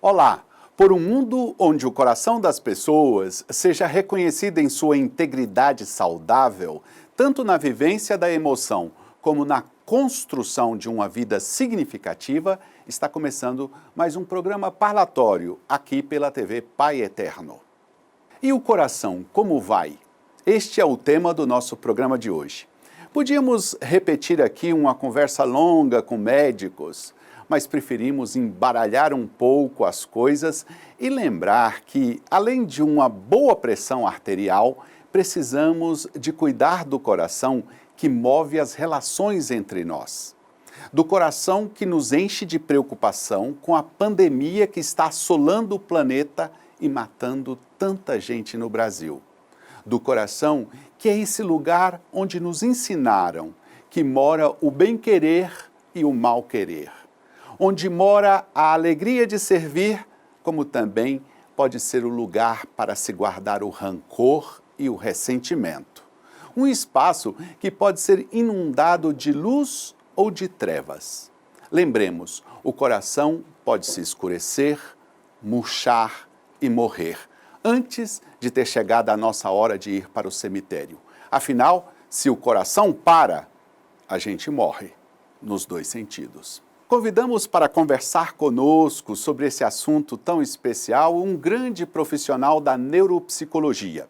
Olá! Por um mundo onde o coração das pessoas seja reconhecido em sua integridade saudável, tanto na vivência da emoção como na construção de uma vida significativa, está começando mais um programa parlatório aqui pela TV Pai Eterno. E o coração, como vai? Este é o tema do nosso programa de hoje. Podíamos repetir aqui uma conversa longa com médicos, mas preferimos embaralhar um pouco as coisas e lembrar que, além de uma boa pressão arterial, precisamos de cuidar do coração que move as relações entre nós. Do coração que nos enche de preocupação com a pandemia que está assolando o planeta e matando tanta gente no Brasil. Do coração que é esse lugar onde nos ensinaram que mora o bem-querer e o mal-querer. Onde mora a alegria de servir, como também pode ser o lugar para se guardar o rancor e o ressentimento. Um espaço que pode ser inundado de luz ou de trevas. Lembremos, o coração pode se escurecer, murchar e morrer, antes de ter chegado a nossa hora de ir para o cemitério. Afinal, se o coração para, a gente morre, nos dois sentidos. Convidamos para conversar conosco sobre esse assunto tão especial um grande profissional da neuropsicologia,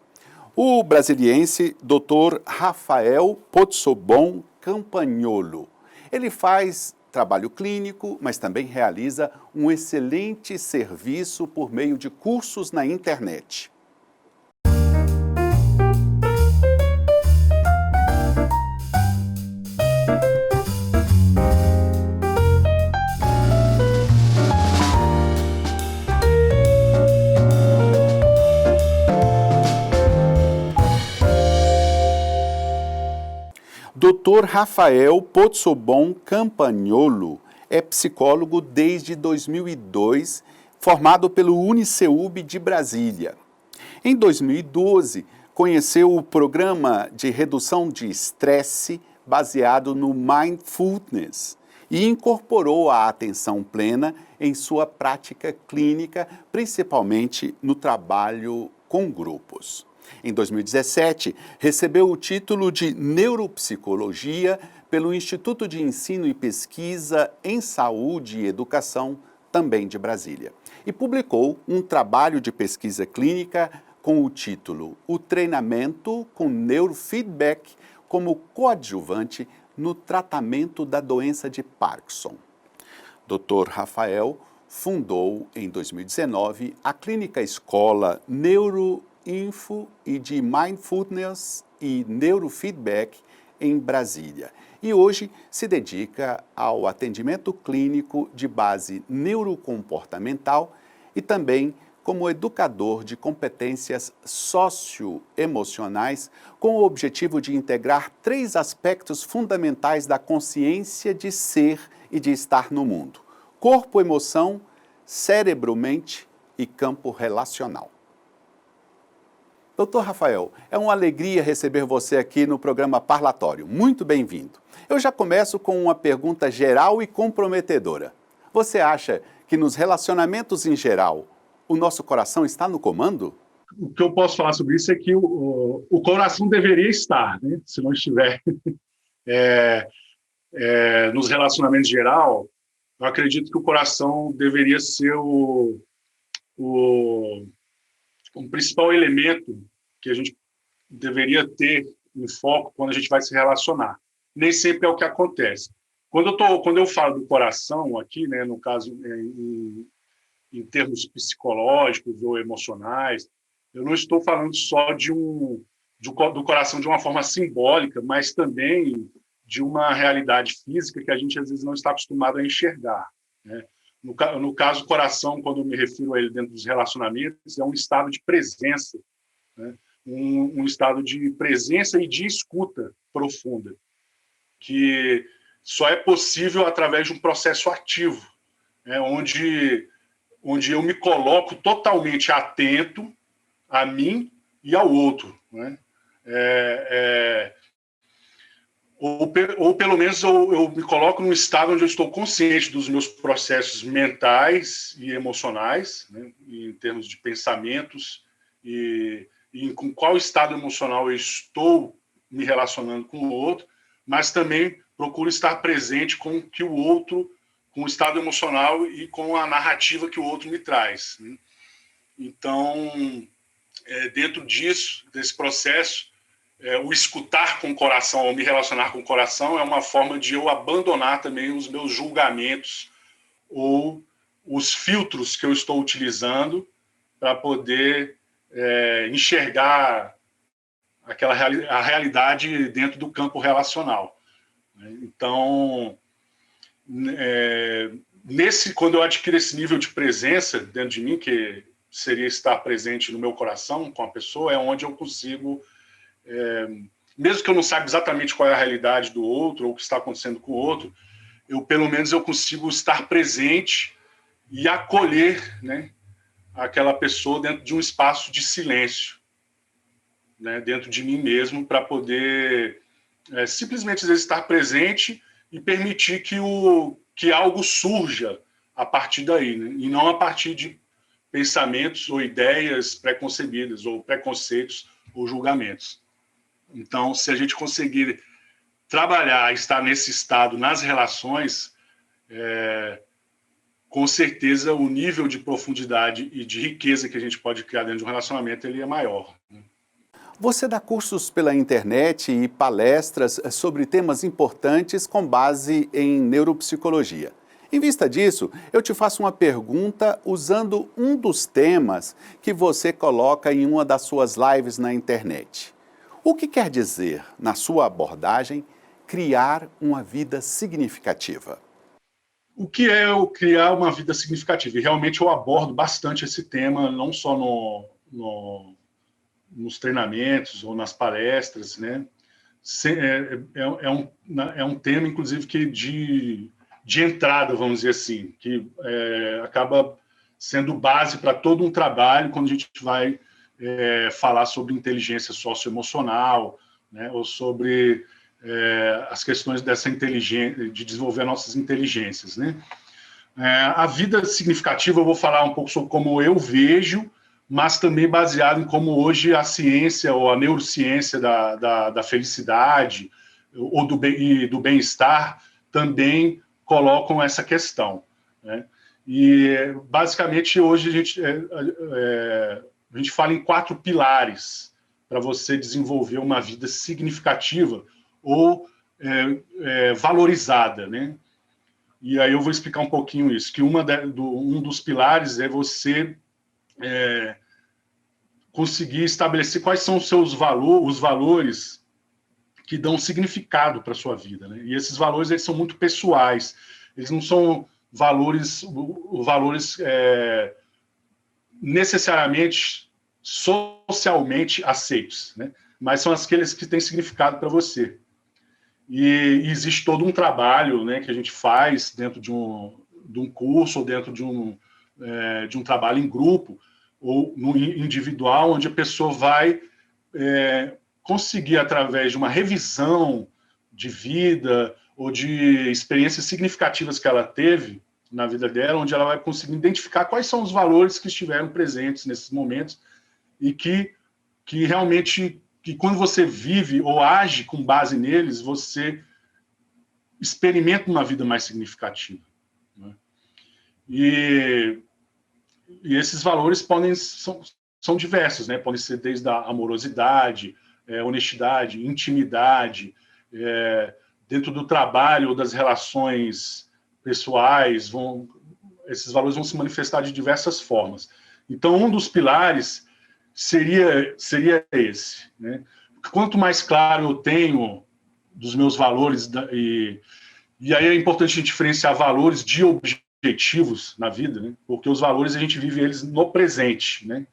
o brasiliense Dr. Rafael Pozzobon Campagnolo. Ele faz trabalho clínico, mas também realiza um excelente serviço por meio de cursos na internet. Dr. Rafael Pozzobon Campagnolo é psicólogo desde 2002, formado pelo Uniceub de Brasília. Em 2012, conheceu o programa de redução de estresse baseado no Mindfulness e incorporou a atenção plena em sua prática clínica, principalmente no trabalho com grupos. Em 2017, recebeu o título de Neuropsicologia pelo Instituto de Ensino e Pesquisa em Saúde e Educação, também de Brasília, e publicou um trabalho de pesquisa clínica com o título O Treinamento com Neurofeedback como coadjuvante no tratamento da doença de Parkinson. Dr. Rafael fundou, em 2019, a Clínica Escola Neuroinfo e de Mindfulness e Neurofeedback em Brasília. E hoje se dedica ao atendimento clínico de base neurocomportamental e também como educador de competências socioemocionais com o objetivo de integrar 3 aspectos fundamentais da consciência de ser e de estar no mundo: corpo, emoção, cérebro, mente e campo relacional. Doutor Rafael, é uma alegria receber você aqui no programa Parlatório. Muito bem-vindo. Eu já começo com uma pergunta geral e comprometedora. Você acha que nos relacionamentos em geral, o nosso coração está no comando? O que eu posso falar sobre isso é que o coração deveria estar, né? Se não estiver nos relacionamentos em geral, eu acredito que o coração deveria ser um principal elemento que a gente deveria ter em foco quando a gente vai se relacionar. Nem sempre é o que acontece. Quando eu falo do coração aqui, né, no caso, em termos psicológicos ou emocionais, eu não estou falando só do coração de uma forma simbólica, mas também de uma realidade física que a gente, às vezes, não está acostumado a enxergar, né? No caso, o coração, quando eu me refiro a ele dentro dos relacionamentos, é um estado de presença, né? Um estado de presença e de escuta profunda, que só é possível através de um processo ativo, né? onde eu me coloco totalmente atento a mim e ao outro, né? ou pelo menos eu me coloco num estado onde eu estou consciente dos meus processos mentais e emocionais, né, em termos de pensamentos, e com qual estado emocional eu estou me relacionando com o outro, mas também procuro estar presente com o que o outro, com o estado emocional e com a narrativa que o outro me traz, né? Então, dentro disso, desse processo, o escutar com o coração, ou me relacionar com o coração, é uma forma de eu abandonar também os meus julgamentos ou os filtros que eu estou utilizando para poder enxergar a realidade dentro do campo relacional. Então, quando eu adquiro esse nível de presença dentro de mim, que seria estar presente no meu coração com a pessoa, é onde eu consigo, mesmo que eu não saiba exatamente qual é a realidade do outro ou o que está acontecendo com o outro, pelo menos eu consigo estar presente e acolher, né, aquela pessoa dentro de um espaço de silêncio, né, dentro de mim mesmo, para poder simplesmente estar presente e permitir que algo surja a partir daí, né, e não a partir de pensamentos ou ideias preconcebidas, ou preconceitos ou julgamentos. Então, se a gente conseguir trabalhar, estar nesse estado nas relações, com certeza o nível de profundidade e de riqueza que a gente pode criar dentro de um relacionamento ele é maior. Você dá cursos pela internet e palestras sobre temas importantes com base em neuropsicologia. Em vista disso, eu te faço uma pergunta usando um dos temas que você coloca em uma das suas lives na internet. O que quer dizer, na sua abordagem, criar uma vida significativa? O que é eu criar uma vida significativa? E realmente eu abordo bastante esse tema, não só nos treinamentos ou nas palestras, né? É um tema, inclusive, que de entrada, vamos dizer assim, que acaba sendo base para todo um trabalho quando a gente vai falar sobre inteligência socioemocional, né, ou sobre as questões dessa inteligência, de desenvolver nossas inteligências, né? A vida significativa, eu vou falar um pouco sobre como eu vejo, mas também baseado em como hoje a ciência ou a neurociência da felicidade ou do bem-estar também colocam essa questão, né? E, basicamente, hoje a gente fala em 4 pilares para você desenvolver uma vida significativa ou valorizada, né? E aí eu vou explicar um pouquinho isso, que um dos pilares é você conseguir estabelecer quais são os valores que dão significado para a sua vida, né? E esses valores eles são muito pessoais, eles não são valores necessariamente socialmente aceitos, né? Mas são aqueles que têm significado para você. E existe todo um trabalho, né, que a gente faz dentro de um curso ou dentro de um trabalho em grupo ou no individual, onde a pessoa vai conseguir, através de uma revisão de vida ou de experiências significativas que ela teve na vida dela, onde ela vai conseguir identificar quais são os valores que estiveram presentes nesses momentos e que realmente, que quando você vive ou age com base neles, você experimenta uma vida mais significativa, né? E esses valores são diversos, né? Podem ser desde a amorosidade, honestidade, intimidade, dentro do trabalho ou das relações pessoais, esses valores vão se manifestar de diversas formas. Então, um dos pilares seria esse, né? Quanto mais claro eu tenho dos meus valores, e aí é importante a gente diferenciar valores de objetivos na vida, né? Porque os valores a gente vive eles no presente, né?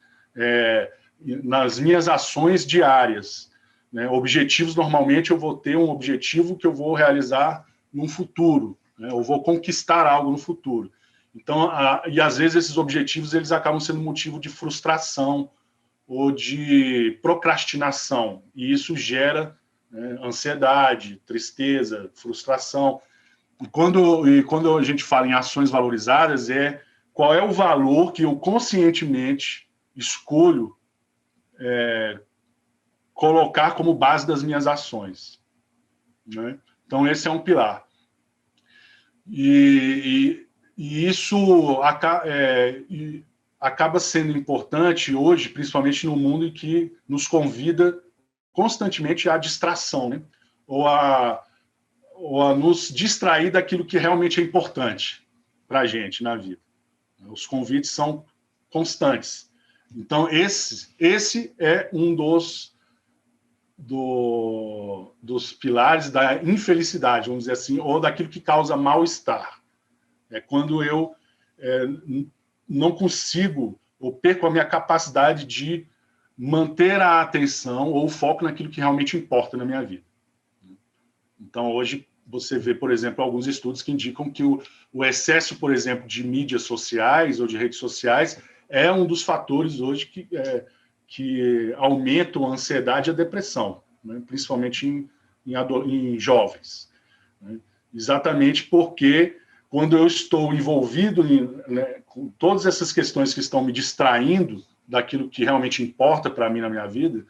Nas minhas ações diárias, né? Objetivos, normalmente eu vou ter um objetivo que eu vou realizar no futuro, né? Eu vou conquistar algo no futuro. Então, e às vezes esses objetivos eles acabam sendo motivo de frustração ou de procrastinação, e isso gera né? Ansiedade, tristeza, frustração. E quando a gente fala em ações valorizadas, qual é o valor que eu conscientemente escolho colocar como base das minhas ações, né? Então, esse é um pilar. E isso acaba sendo importante hoje, principalmente no mundo em que nos convida constantemente à distração, né? ou a nos distrair daquilo que realmente é importante para a gente na vida. Os convites são constantes. Então, esse é um dos pilares da infelicidade, vamos dizer assim, ou daquilo que causa mal-estar. É quando eu não consigo, ou perco a minha capacidade de manter a atenção ou o foco naquilo que realmente importa na minha vida. Então, hoje, você vê, por exemplo, alguns estudos que indicam que o excesso, por exemplo, de mídias sociais ou de redes sociais é um dos fatores hoje que aumentam a ansiedade e a depressão, né? Principalmente em jovens, né? Exatamente porque quando eu estou envolvido com todas essas questões que estão me distraindo daquilo que realmente importa para mim na minha vida,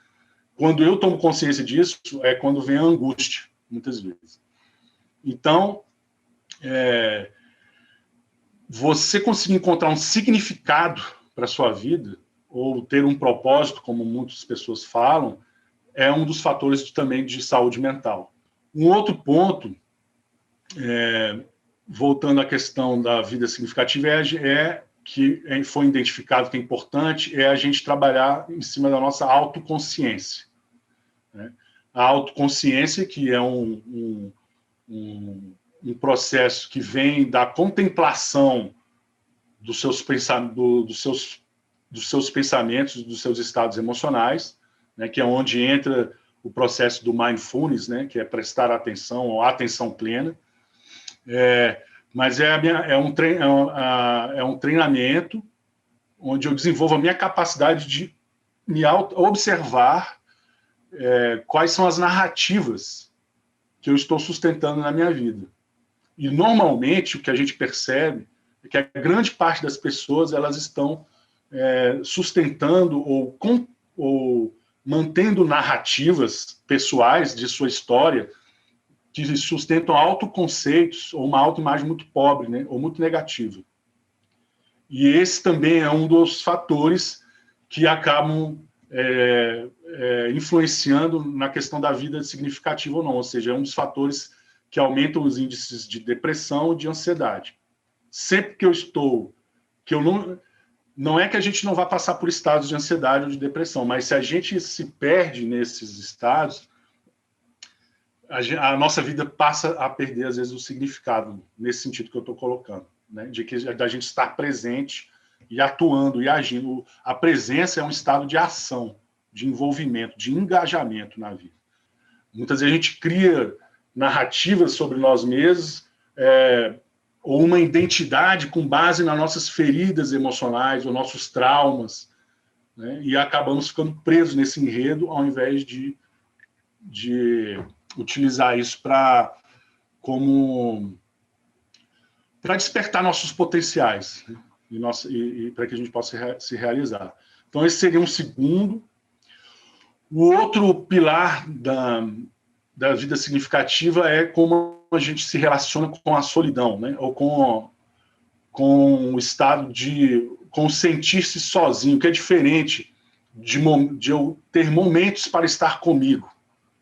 quando eu tomo consciência disso, é quando vem a angústia, muitas vezes. Então, você conseguir encontrar um significado para a sua vida, ou ter um propósito, como muitas pessoas falam, é um dos fatores também de saúde mental. Um outro ponto, voltando à questão da vida significativa, que foi identificado que é importante, é a gente trabalhar em cima da nossa autoconsciência, né? A autoconsciência, que é um processo que vem da contemplação dos seus pensamentos, dos seus estados emocionais, né, que é onde entra o processo do mindfulness, né, que é prestar atenção, ou atenção plena. Mas é um treinamento onde eu desenvolvo a minha capacidade de me observar quais são as narrativas que eu estou sustentando na minha vida. E, normalmente, o que a gente percebe é que a grande parte das pessoas elas estão sustentando ou mantendo narrativas pessoais de sua história que sustentam autoconceitos ou uma autoimagem muito pobre, né, ou muito negativa. E esse também é um dos fatores que acabam influenciando na questão da vida significativa ou não, ou seja, é um dos fatores que aumentam os índices de depressão e de ansiedade. Sempre que eu não é que a gente não vá passar por estados de ansiedade ou de depressão, mas se a gente se perde nesses estados, a nossa vida passa a perder, às vezes, o significado, nesse sentido que eu estou colocando, né? Da gente estar presente e atuando e agindo. A presença é um estado de ação, de envolvimento, de engajamento na vida. Muitas vezes a gente cria narrativas sobre nós mesmos, ou uma identidade com base nas nossas feridas emocionais, ou nossos traumas, né? E acabamos ficando presos nesse enredo, ao invés de utilizar isso para despertar nossos potenciais, né? e para que a gente possa se realizar. Então, esse seria um segundo. O outro pilar da vida significativa é como a gente se relaciona com a solidão, né? Ou com o estado com o sentir-se sozinho, que é diferente de eu ter momentos para estar comigo,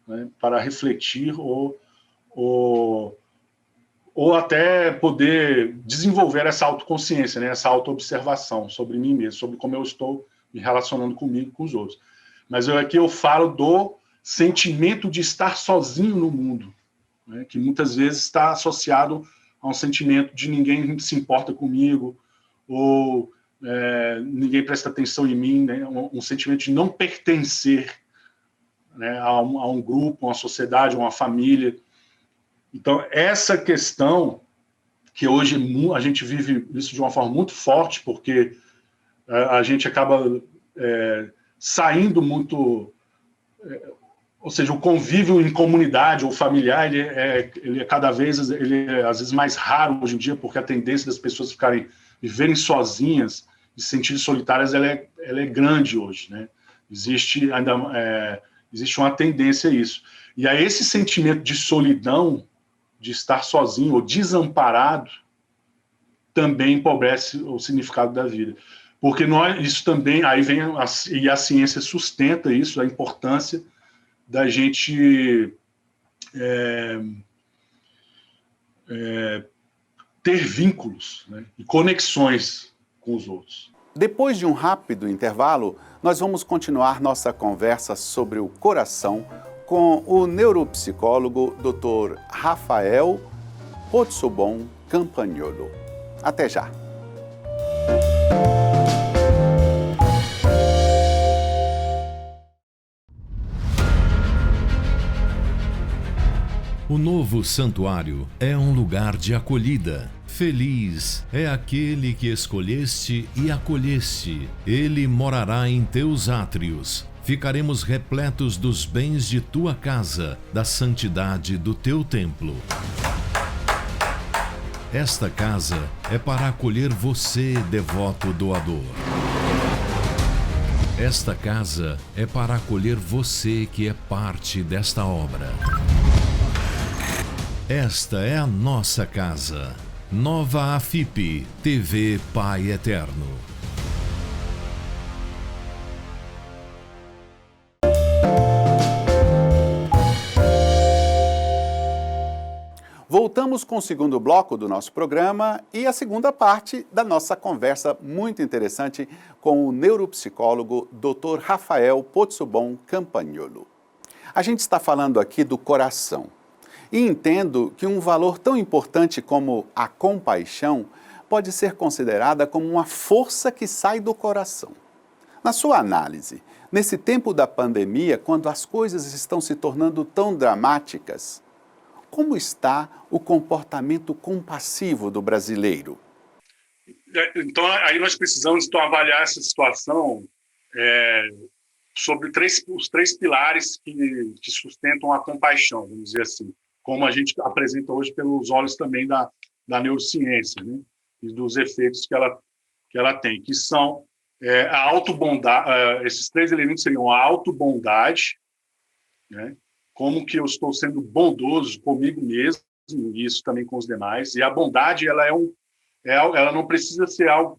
né? Para refletir ou até poder desenvolver essa autoconsciência, né? Essa autoobservação sobre mim mesmo, sobre como eu estou me relacionando comigo e com os outros. Mas aqui eu falo do sentimento de estar sozinho no mundo, né? Que muitas vezes está associado a um sentimento de ninguém se importa comigo, ou ninguém presta atenção em mim, né? Um sentimento de não pertencer, né? a um grupo, a uma sociedade, a uma família. Então, essa questão, que hoje a gente vive isso de uma forma muito forte, porque a gente acaba saindo muito... ou seja, o convívio em comunidade ou familiar, ele é cada vez, ele é às vezes mais raro hoje em dia, porque a tendência das pessoas viverem sozinhas e se sentirem solitárias, ela é grande hoje, né? Existe uma tendência a isso. E aí esse sentimento de solidão, de estar sozinho ou desamparado, também empobrece o significado da vida. Porque isso também, aí vem, e a ciência sustenta isso, a importância da gente ter vínculos, né, e conexões com os outros. Depois de um rápido intervalo, nós vamos continuar nossa conversa sobre o coração com o neuropsicólogo Dr. Rafael Pozzobon Campagnolo. Até já! O novo santuário é um lugar de acolhida. Feliz é aquele que escolheste e acolheste. Ele morará em teus átrios. Ficaremos repletos dos bens de tua casa, da santidade do teu templo. Esta casa é para acolher você, devoto doador. Esta casa é para acolher você que é parte desta obra. Esta é a nossa casa. Nova AFIP, TV Pai Eterno. Voltamos com o segundo bloco do nosso programa e a segunda parte da nossa conversa muito interessante com o neuropsicólogo Dr. Rafael Pozzobon Campagnolo. A gente está falando aqui do coração. E entendo que um valor tão importante como a compaixão pode ser considerada como uma força que sai do coração. Na sua análise, nesse tempo da pandemia, quando as coisas estão se tornando tão dramáticas, como está o comportamento compassivo do brasileiro? Então, aí nós precisamos avaliar essa situação sobre os três pilares que sustentam a compaixão, vamos dizer assim, como a gente apresenta hoje pelos olhos também da neurociência, né? E dos efeitos que ela tem, que são a autobondade. Esses três elementos seriam a autobondade, né? Como que eu estou sendo bondoso comigo mesmo, e isso também com os demais, e a bondade ela não precisa ser algo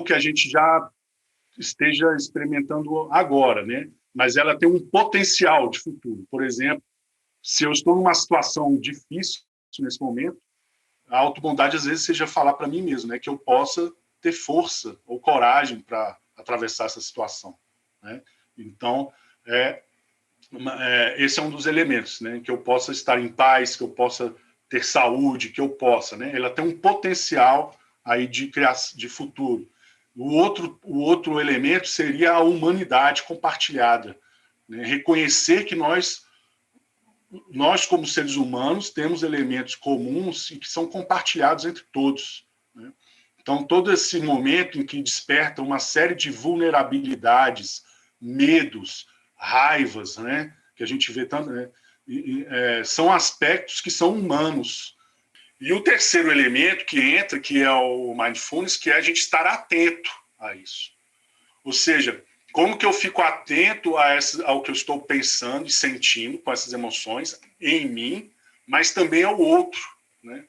que a gente já esteja experimentando agora, né? Mas ela tem um potencial de futuro. Por exemplo, se eu estou numa situação difícil nesse momento, a autobondade às vezes seja falar para mim mesmo, né, que eu possa ter força ou coragem para atravessar essa situação, né? Então, esse é um dos elementos, né, que eu possa estar em paz, que eu possa ter saúde, que eu possa, né? Ela tem um potencial aí de futuro. O outro elemento seria a humanidade compartilhada, né? Reconhecer que nós, como seres humanos, temos elementos comuns e que são compartilhados entre todos, né? Então, todo esse momento em que desperta uma série de vulnerabilidades, medos, raivas, né, que a gente vê tanto, né, são aspectos que são humanos. E o terceiro elemento que entra, que é o mindfulness, que é a gente estar atento a isso. Ou seja, como que eu fico atento ao que eu estou pensando e sentindo com essas emoções em mim, mas também ao outro, né?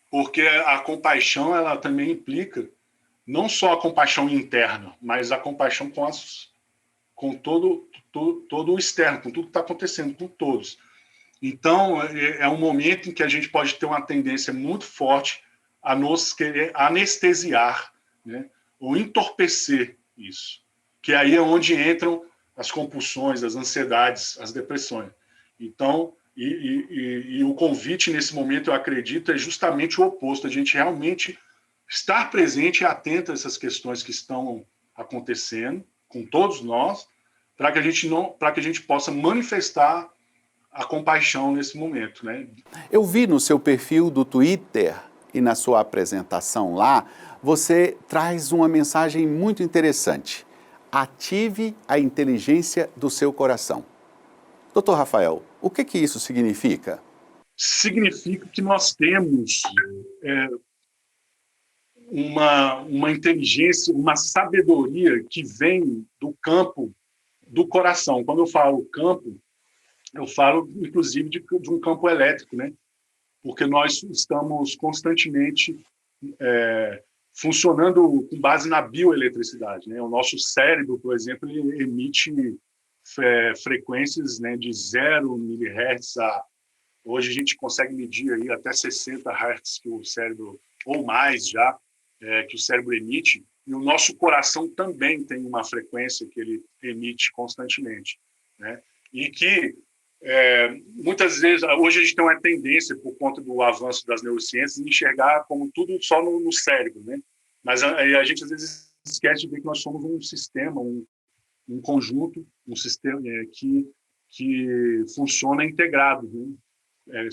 Porque a compaixão, ela também implica não só a compaixão interna, mas a compaixão com todo o externo, com tudo que está acontecendo, com todos. Então, é um momento em que a gente pode ter uma tendência muito forte a nos querer anestesiar, né? Ou entorpecer isso. Que aí é onde entram as compulsões, as ansiedades, as depressões. Então, e o convite nesse momento, eu acredito, é justamente o oposto, a gente realmente estar presente e atento a essas questões que estão acontecendo com todos nós, para que a gente possa manifestar a compaixão nesse momento, né? Eu vi no seu perfil do Twitter e na sua apresentação lá, você traz uma mensagem muito interessante. Ative a inteligência do seu coração. Doutor Rafael, o que isso significa? Significa que nós temos uma inteligência, uma sabedoria que vem do campo do coração. Quando eu falo campo, eu falo, inclusive, de um campo elétrico, né? Porque nós estamos constantemente funcionando com base na bioeletricidade, né? O nosso cérebro, por exemplo, ele emite frequências, né, de 0 MHz a... Hoje a gente consegue medir aí até 60 Hz que o cérebro, ou mais já, que o cérebro emite, e o nosso coração também tem uma frequência que ele emite constantemente, né? E que muitas vezes, hoje a gente tem uma tendência, por conta do avanço das neurociências, de enxergar como tudo só no cérebro, né? Mas a gente às vezes esquece de ver que nós somos um sistema, um conjunto, um sistema que funciona integrado, né?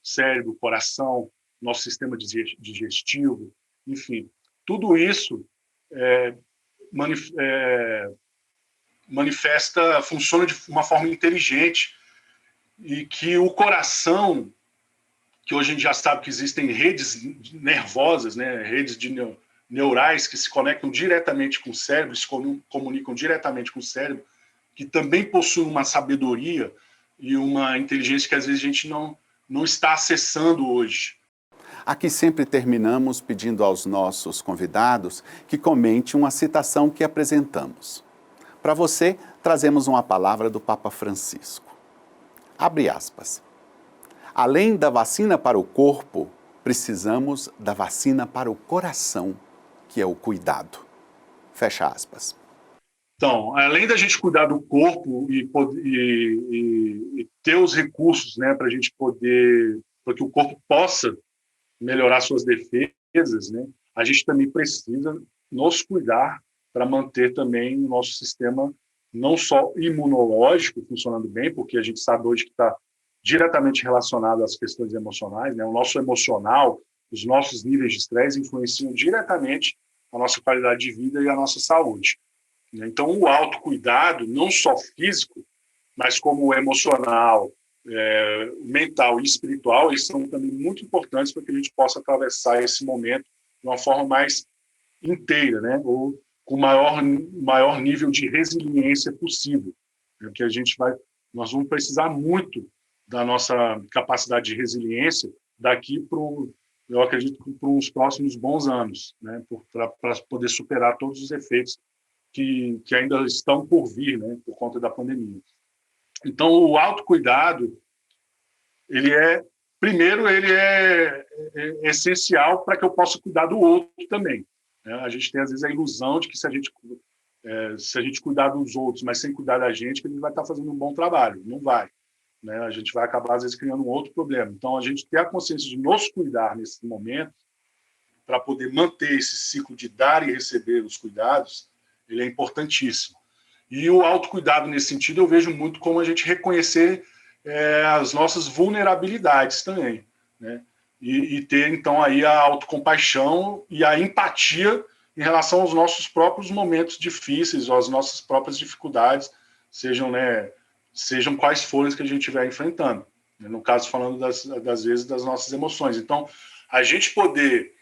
Cérebro, coração, nosso sistema digestivo, enfim, tudo isso funciona de uma forma inteligente, e que o coração, que hoje a gente já sabe que existem redes nervosas, né, redes neurais que se conectam diretamente com o cérebro, se comunicam diretamente com o cérebro, que também possuem uma sabedoria e uma inteligência que às vezes a gente não está acessando hoje. Aqui sempre terminamos pedindo aos nossos convidados que comente uma citação que apresentamos. Para você, trazemos uma palavra do Papa Francisco. Abre aspas. Além da vacina para o corpo, precisamos da vacina para o coração, que é o cuidado. Fecha aspas. Então, além da gente cuidar do corpo e ter os recursos, né, para a gente poder, para que o corpo possa melhorar suas defesas, né, a gente também precisa nos cuidar para manter também o nosso sistema não só imunológico funcionando bem, porque a gente sabe hoje que está diretamente relacionado às questões emocionais, né? O nosso emocional, os nossos níveis de estresse influenciam diretamente a nossa qualidade de vida e a nossa saúde. Então, o autocuidado, não só físico, mas como emocional, mental e espiritual, eles são também muito importantes para que a gente possa atravessar esse momento de uma forma mais inteira, né? Ou com o maior nível de resiliência possível. Porque nós vamos precisar muito da nossa capacidade de resiliência daqui eu acredito, para os próximos bons anos, né? Para poder superar todos os efeitos que ainda estão por vir, né? Por conta da pandemia. Então, o autocuidado, primeiro, ele é essencial para que eu possa cuidar do outro também. A gente tem, às vezes, a ilusão de que se a gente cuidar dos outros, mas sem cuidar da gente, que a gente vai estar fazendo um bom trabalho. Não vai. Né? A gente vai acabar, às vezes, criando um outro problema. Então, a gente ter a consciência de nos cuidar nesse momento, para poder manter esse ciclo de dar e receber os cuidados, ele é importantíssimo. E o autocuidado, nesse sentido, eu vejo muito como a gente reconhecer as nossas vulnerabilidades também, né? E ter, então, aí a autocompaixão e a empatia em relação aos nossos próprios momentos difíceis, ou às nossas próprias dificuldades, sejam quais forem que a gente estiver enfrentando. No caso, falando das vezes das nossas emoções. Então, a gente poder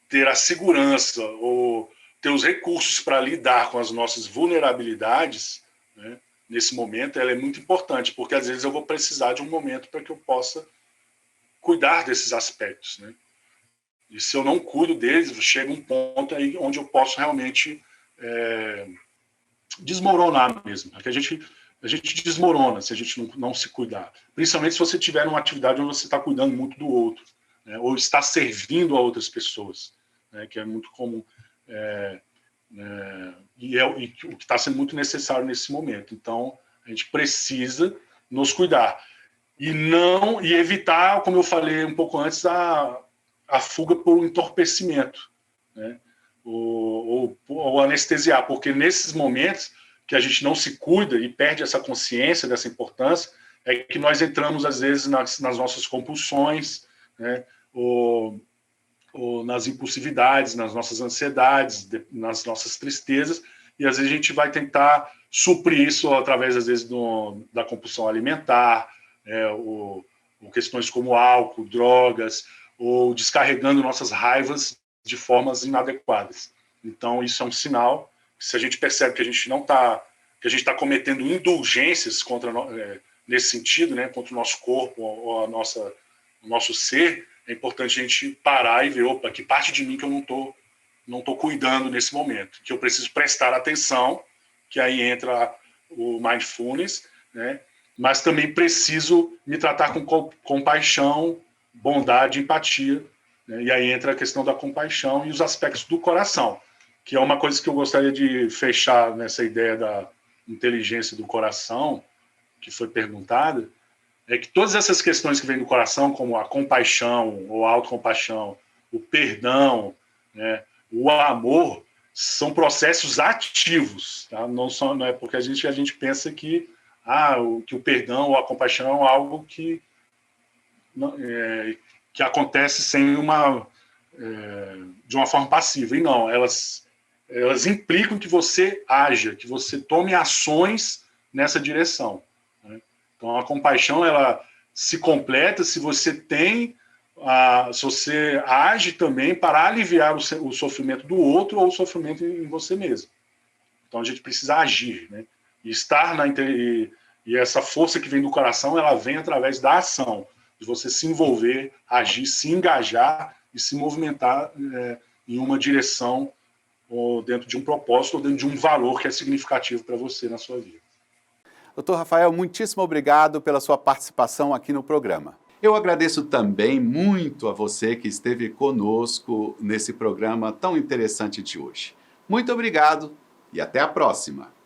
ter a segurança ou ter os recursos para lidar com as nossas vulnerabilidades, né, nesse momento, ela é muito importante, porque às vezes eu vou precisar de um momento para que eu possa cuidar desses aspectos, né? E se eu não cuido deles, chega um ponto aí onde eu posso realmente desmoronar mesmo. Porque a gente desmorona se a gente não se cuidar. Principalmente se você tiver uma atividade onde você está cuidando muito do outro, né? Ou está servindo a outras pessoas, né? Que é muito comum. E o que está sendo muito necessário nesse momento. Então, a gente precisa nos cuidar. E evitar, como eu falei um pouco antes, a fuga por entorpecimento, né? ou anestesiar, porque nesses momentos que a gente não se cuida e perde essa consciência dessa importância, é que nós entramos, às vezes, nas nossas compulsões, né? ou nas impulsividades, nas nossas ansiedades, nas nossas tristezas, e às vezes a gente vai tentar suprir isso através, às vezes, da compulsão alimentar, ou questões como álcool, drogas, ou descarregando nossas raivas de formas inadequadas. Então, isso é um sinal. Se a gente percebe que a gente não está, que a gente está cometendo indulgências nesse sentido, né, contra o nosso corpo ou o nosso ser, é importante a gente parar e ver, opa, que parte de mim que eu não tô cuidando nesse momento, que eu preciso prestar atenção, que aí entra o mindfulness, né? Mas também preciso me tratar com compaixão, bondade, empatia, né? E aí entra a questão da compaixão e os aspectos do coração, que é uma coisa que eu gostaria de fechar nessa ideia da inteligência do coração, que foi perguntada, é que todas essas questões que vêm do coração, como a compaixão ou a autocompaixão, o perdão, né, o amor, são processos ativos, tá? Não é porque a gente pensa que o perdão ou a compaixão é algo que acontece de uma forma passiva. E não, elas implicam que você haja, que você tome ações nessa direção, né? Então, a compaixão, ela se completa se você se você age também para aliviar o sofrimento do outro ou o sofrimento em você mesmo. Então, a gente precisa agir, né? E essa força que vem do coração, ela vem através da ação, de você se envolver, agir, se engajar e se movimentar em uma direção, ou dentro de um propósito, ou dentro de um valor que é significativo para você na sua vida. Dr. Rafael, muitíssimo obrigado pela sua participação aqui no programa. Eu agradeço também muito a você que esteve conosco nesse programa tão interessante de hoje. Muito obrigado e até a próxima!